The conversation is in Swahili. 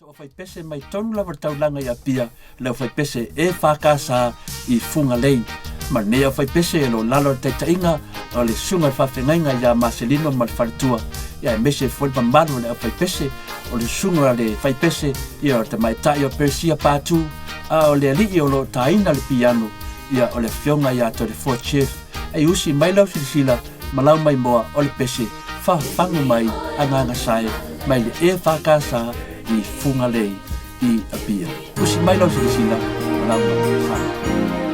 O fai pese mai tonu lava taulanga ia pia, leo fai pese e whakasa I funga lei. Ma nea fai pese e lo lalo te tainga o le sunga whawhengainga ia Marcelino ma le wharitua. Ia e mese fwoi pambano leo fai pese o le sunga le fai pese ia o te mai tai o Persia pātu, a o le alii o lo taina le piano, ia o le fionga ia to le four chef. E usi mai lau silisila, malau mai moa o le pese, whawhangu mai anganga sae, mai le e whakasa I funga lei I a pia. Usi mai lau silisila, malau mai.